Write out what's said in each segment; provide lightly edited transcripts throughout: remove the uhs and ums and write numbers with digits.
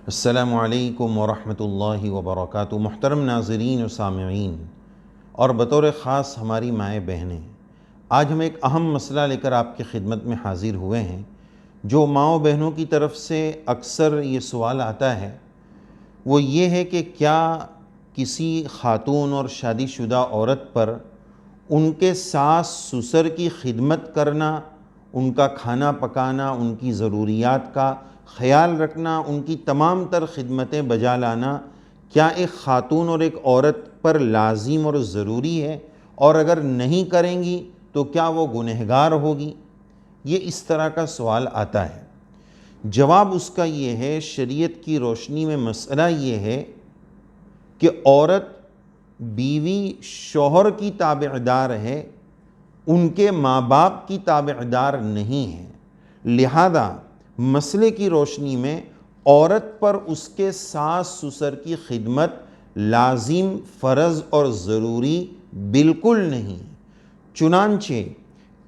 السلام علیکم ورحمۃ اللہ وبرکاتہ۔ محترم ناظرین و سامعین اور بطور خاص ہماری مائیں بہنیں، آج ہم ایک اہم مسئلہ لے کر آپ کی خدمت میں حاضر ہوئے ہیں۔ جو ماؤں بہنوں کی طرف سے اکثر یہ سوال آتا ہے وہ یہ ہے کہ کیا کسی خاتون اور شادی شدہ عورت پر ان کے ساس سسر کی خدمت کرنا، ان کا کھانا پکانا، ان کی ضروریات کا خیال رکھنا، ان کی تمام تر خدمتیں بجا لانا، کیا ایک خاتون اور ایک عورت پر لازم اور ضروری ہے؟ اور اگر نہیں کریں گی تو کیا وہ گنہگار ہوگی؟ یہ اس طرح کا سوال آتا ہے۔ جواب اس کا یہ ہے، شریعت کی روشنی میں مسئلہ یہ ہے کہ عورت بیوی شوہر کی تابعدار ہے، ان کے ماں باپ کی تابعدار نہیں ہے۔ لہذا مسئلے کی روشنی میں عورت پر اس کے ساس سسر کی خدمت لازم، فرض اور ضروری بالکل نہیں۔ چنانچہ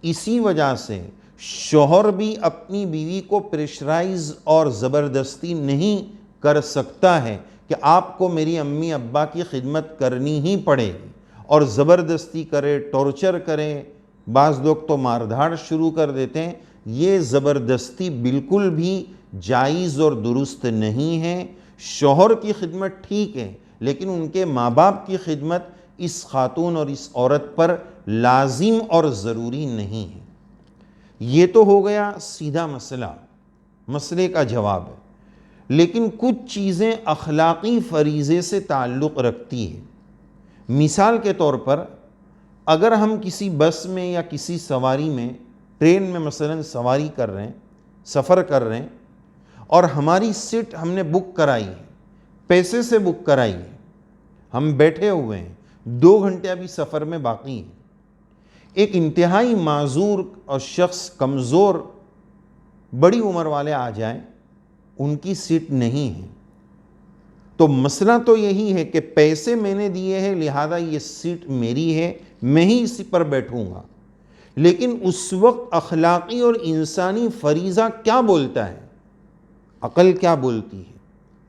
اسی وجہ سے شوہر بھی اپنی بیوی کو پریشرائز اور زبردستی نہیں کر سکتا ہے کہ آپ کو میری امی ابا کی خدمت کرنی ہی پڑے گی، اور زبردستی کرے، ٹارچر کرے۔ بعض لوگ تو ماردھاڑ شروع کر دیتے ہیں۔ یہ زبردستی بالکل بھی جائز اور درست نہیں ہے۔ شوہر کی خدمت ٹھیک ہے، لیکن ان کے ماں باپ کی خدمت اس خاتون اور اس عورت پر لازم اور ضروری نہیں ہے۔ یہ تو ہو گیا سیدھا مسئلے کا جواب ہے۔ لیکن کچھ چیزیں اخلاقی فریضے سے تعلق رکھتی ہیں۔ مثال کے طور پر اگر ہم کسی بس میں یا کسی سواری میں، ٹرین میں مثلا سواری کر رہے ہیں، سفر کر رہے ہیں، اور ہماری سیٹ ہم نے بک کرائی ہے، پیسے سے بک کرائی ہے، ہم بیٹھے ہوئے ہیں، 2 گھنٹے ابھی سفر میں باقی ہیں، ایک انتہائی معذور اور شخص کمزور بڑی عمر والے آ جائیں، ان کی سیٹ نہیں ہے، تو مسئلہ تو یہی ہے کہ پیسے میں نے دیے ہیں، لہذا یہ سیٹ میری ہے، میں ہی اسی پر بیٹھوں گا۔ لیکن اس وقت اخلاقی اور انسانی فریضہ کیا بولتا ہے؟ عقل کیا بولتی ہے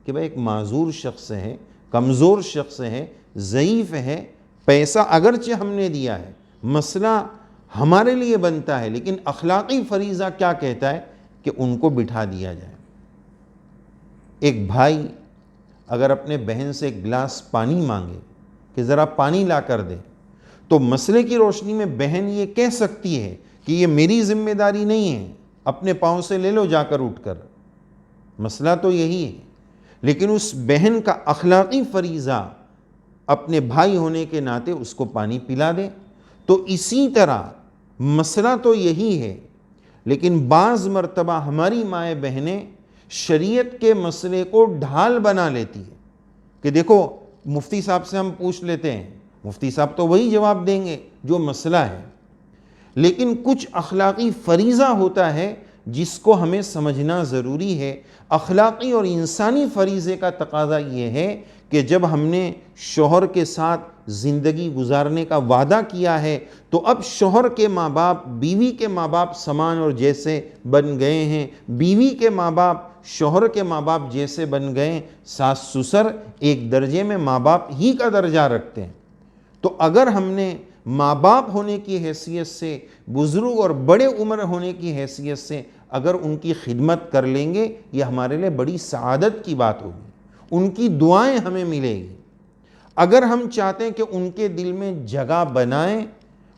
کہ بھئی ایک معذور شخص ہے، کمزور شخص ہے، ضعیف ہے، پیسہ اگرچہ ہم نے دیا ہے، مسئلہ ہمارے لیے بنتا ہے، لیکن اخلاقی فریضہ کیا کہتا ہے کہ ان کو بٹھا دیا جائے۔ ایک بھائی اگر اپنے بہن سے ایک گلاس پانی مانگے کہ ذرا پانی لا کر دے، تو مسئلے کی روشنی میں بہن یہ کہہ سکتی ہے کہ یہ میری ذمہ داری نہیں ہے، اپنے پاؤں سے لے لو جا کر اٹھ کر۔ مسئلہ تو یہی ہے، لیکن اس بہن کا اخلاقی فریضہ اپنے بھائی ہونے کے ناطے اس کو پانی پلا دے۔ تو اسی طرح مسئلہ تو یہی ہے، لیکن بعض مرتبہ ہماری مائیں بہنیں شریعت کے مسئلے کو ڈھال بنا لیتی ہے کہ دیکھو مفتی صاحب سے ہم پوچھ لیتے ہیں، مفتی صاحب تو وہی جواب دیں گے جو مسئلہ ہے۔ لیکن کچھ اخلاقی فریضہ ہوتا ہے جس کو ہمیں سمجھنا ضروری ہے۔ اخلاقی اور انسانی فریضے کا تقاضا یہ ہے کہ جب ہم نے شوہر کے ساتھ زندگی گزارنے کا وعدہ کیا ہے تو اب شوہر کے ماں باپ بیوی کے ماں باپ سمان اور جیسے بن گئے ہیں، بیوی کے ماں باپ شوہر کے ماں باپ جیسے بن گئے ہیں، ساس سسر ایک درجے میں ماں باپ ہی کا درجہ رکھتے ہیں۔ تو اگر ہم نے ماں باپ ہونے کی حیثیت سے، بزرگ اور بڑے عمر ہونے کی حیثیت سے اگر ان کی خدمت کر لیں گے، یہ ہمارے لیے بڑی سعادت کی بات ہوگی، ان کی دعائیں ہمیں ملے گی۔ اگر ہم چاہتے ہیں کہ ان کے دل میں جگہ بنائیں،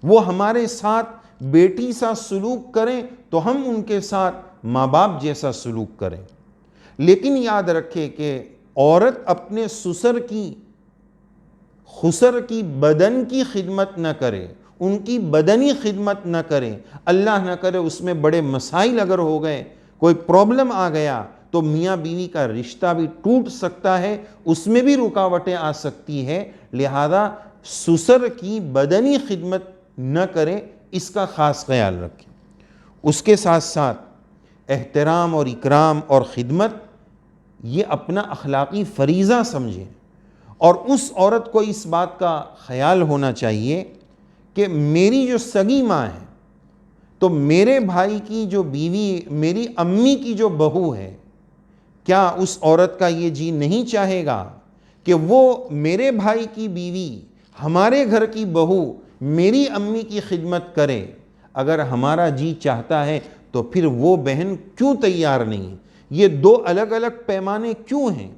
وہ ہمارے ساتھ بیٹی سا سلوک کریں، تو ہم ان کے ساتھ ماں باپ جیسا سلوک کریں۔ لیکن یاد رکھیں کہ عورت اپنے سسر کی خسر کی بدن کی خدمت نہ کرے، ان کی بدنی خدمت نہ کرے، اللہ نہ کرے اس میں بڑے مسائل اگر ہو گئے، کوئی پرابلم آ گیا تو میاں بیوی کا رشتہ بھی ٹوٹ سکتا ہے، اس میں بھی رکاوٹیں آ سکتی ہے۔ لہذا سسر کی بدنی خدمت نہ کرے، اس کا خاص خیال رکھیں۔ اس کے ساتھ ساتھ احترام اور اکرام اور خدمت یہ اپنا اخلاقی فریضہ سمجھیں، اور اس عورت کو اس بات کا خیال ہونا چاہیے کہ میری جو سگی ماں ہے، تو میرے بھائی کی جو بیوی، میری امی کی جو بہو ہے، کیا اس عورت کا یہ جی نہیں چاہے گا کہ وہ میرے بھائی کی بیوی، ہمارے گھر کی بہو میری امی کی خدمت کرے؟ اگر ہمارا جی چاہتا ہے تو پھر وہ بہن کیوں تیار نہیں ہے؟ یہ دو الگ الگ پیمانے کیوں ہیں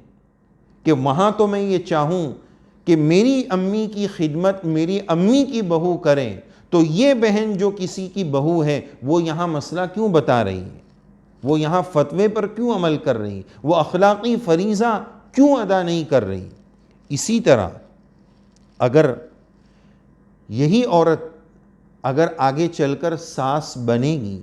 کہ وہاں تو میں یہ چاہوں کہ میری امی کی خدمت میری امی کی بہو کرے، تو یہ بہن جو کسی کی بہو ہے وہ یہاں مسئلہ کیوں بتا رہی ہے؟ وہ یہاں فتوے پر کیوں عمل کر رہی؟ وہ اخلاقی فریضہ کیوں ادا نہیں کر رہی؟ اسی طرح اگر یہی عورت اگر آگے چل کر ساس بنے گی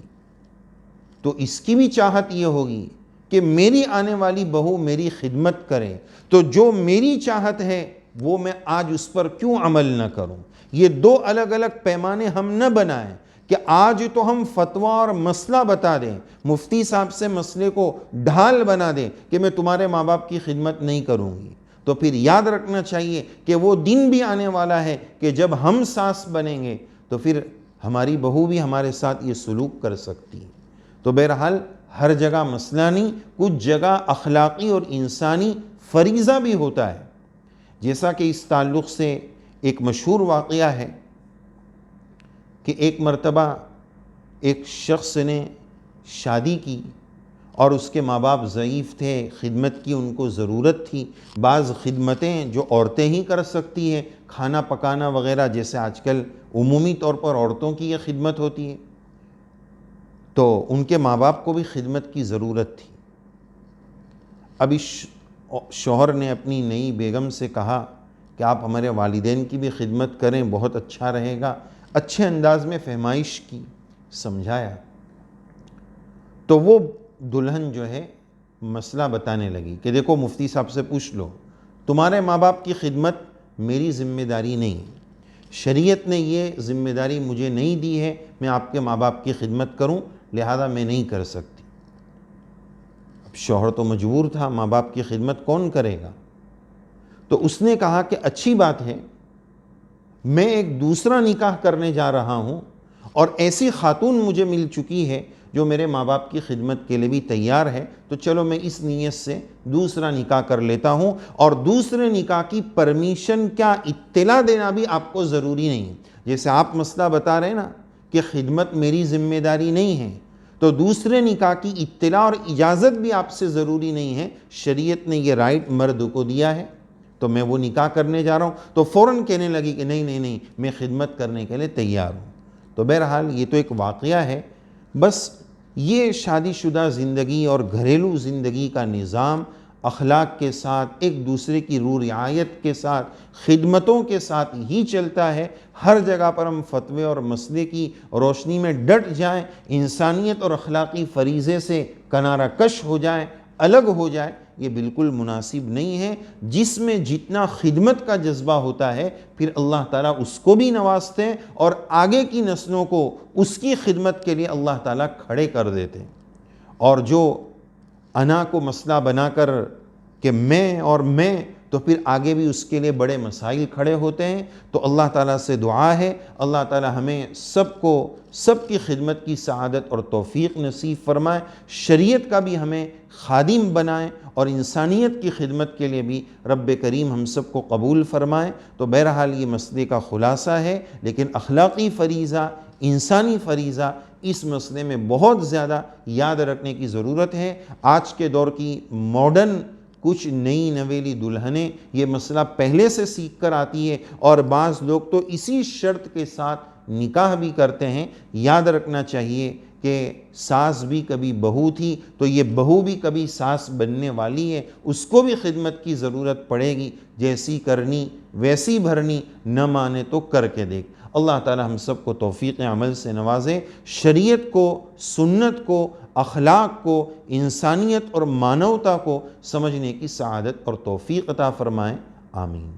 تو اس کی بھی چاہت یہ ہوگی کہ میری آنے والی بہو میری خدمت کرے، تو جو میری چاہت ہے وہ میں آج اس پر کیوں عمل نہ کروں؟ یہ دو الگ الگ پیمانے ہم نہ بنائیں کہ آج تو ہم فتویٰ اور مسئلہ بتا دیں، مفتی صاحب سے مسئلے کو ڈھال بنا دیں کہ میں تمہارے ماں باپ کی خدمت نہیں کروں گی۔ تو پھر یاد رکھنا چاہیے کہ وہ دن بھی آنے والا ہے کہ جب ہم ساس بنیں گے تو پھر ہماری بہو بھی ہمارے ساتھ یہ سلوک کر سکتی ہے۔ تو بہرحال ہر جگہ مسئلہ نہیں، کچھ جگہ اخلاقی اور انسانی فریضہ بھی ہوتا ہے۔ جیسا کہ اس تعلق سے ایک مشہور واقعہ ہے کہ ایک مرتبہ ایک شخص نے شادی کی اور اس کے ماں باپ ضعیف تھے، خدمت کی ان کو ضرورت تھی۔ بعض خدمتیں جو عورتیں ہی کر سکتی ہیں، کھانا پکانا وغیرہ، جیسے آج کل عمومی طور پر عورتوں کی یہ خدمت ہوتی ہے، تو ان کے ماں باپ کو بھی خدمت کی ضرورت تھی۔ اب اس شوہر نے اپنی نئی بیگم سے کہا کہ آپ ہمارے والدین کی بھی خدمت کریں، بہت اچھا رہے گا۔ اچھے انداز میں فہمائش کی، سمجھایا، تو وہ دلہن جو ہے مسئلہ بتانے لگی کہ دیکھو مفتی صاحب سے پوچھ لو، تمہارے ماں باپ کی خدمت میری ذمہ داری نہیں ہے، شریعت نے یہ ذمہ داری مجھے نہیں دی ہے میں آپ کے ماں باپ کی خدمت کروں، لہذا میں نہیں کر سکتی۔ اب شوہر تو مجبور تھا، ماں باپ کی خدمت کون کرے گا؟ تو اس نے کہا کہ اچھی بات ہے، میں ایک دوسرا نکاح کرنے جا رہا ہوں اور ایسی خاتون مجھے مل چکی ہے جو میرے ماں باپ کی خدمت کے لیے بھی تیار ہے، تو چلو میں اس نیت سے دوسرا نکاح کر لیتا ہوں، اور دوسرے نکاح کی پرمیشن کیا اطلاع دینا بھی آپ کو ضروری نہیں ہے۔ جیسے آپ مسئلہ بتا رہے ہیں نا کہ خدمت میری ذمہ داری نہیں ہے، تو دوسرے نکاح کی اطلاع اور اجازت بھی آپ سے ضروری نہیں ہے، شریعت نے یہ رائٹ مرد کو دیا ہے، تو میں وہ نکاح کرنے جا رہا ہوں۔ تو فوراً کہنے لگی کہ نہیں نہیں نہیں، میں خدمت کرنے کے لیے تیار ہوں۔ تو بہرحال یہ تو ایک واقعہ ہے، بس یہ شادی شدہ زندگی اور گھریلو زندگی کا نظام اخلاق کے ساتھ، ایک دوسرے کی رعایت کے ساتھ، خدمتوں کے ساتھ ہی چلتا ہے۔ ہر جگہ پر ہم فتوے اور مسئلے کی روشنی میں ڈٹ جائیں، انسانیت اور اخلاقی فریضے سے کنارہ کش ہو جائیں، الگ ہو جائے، یہ بالکل مناسب نہیں ہے۔ جس میں جتنا خدمت کا جذبہ ہوتا ہے، پھر اللہ تعالیٰ اس کو بھی نوازتے ہیں اور آگے کی نسلوں کو اس کی خدمت کے لیے اللہ تعالیٰ کھڑے کر دیتے ہیں۔ اور جو انا کو مسئلہ بنا کر کہ میں اور میں، تو پھر آگے بھی اس کے لیے بڑے مسائل کھڑے ہوتے ہیں۔ تو اللہ تعالیٰ سے دعا ہے اللہ تعالیٰ ہمیں سب کو سب کی خدمت کی سعادت اور توفیق نصیب فرمائے، شریعت کا بھی ہمیں خادم بنائیں، اور انسانیت کی خدمت کے لیے بھی رب کریم ہم سب کو قبول فرمائیں۔ تو بہرحال یہ مسئلے کا خلاصہ ہے، لیکن اخلاقی فریضہ، انسانی فریضہ، اس مسئلے میں بہت زیادہ یاد رکھنے کی ضرورت ہے۔ آج کے دور کی ماڈرن کچھ نئی نویلی دلہنیں یہ مسئلہ پہلے سے سیکھ کر آتی ہے، اور بعض لوگ تو اسی شرط کے ساتھ نکاح بھی کرتے ہیں۔ یاد رکھنا چاہیے کہ ساس بھی کبھی بہو تھی، تو یہ بہو بھی کبھی ساس بننے والی ہے، اس کو بھی خدمت کی ضرورت پڑے گی، جیسی کرنی ویسی بھرنی، نہ مانے تو کر کے دیکھ۔ اللہ تعالی ہم سب کو توفیق عمل سے نوازے، شریعت کو، سنت کو، اخلاق کو، انسانیت اور مانوتا کو سمجھنے کی سعادت اور توفیق عطا فرمائے، آمین۔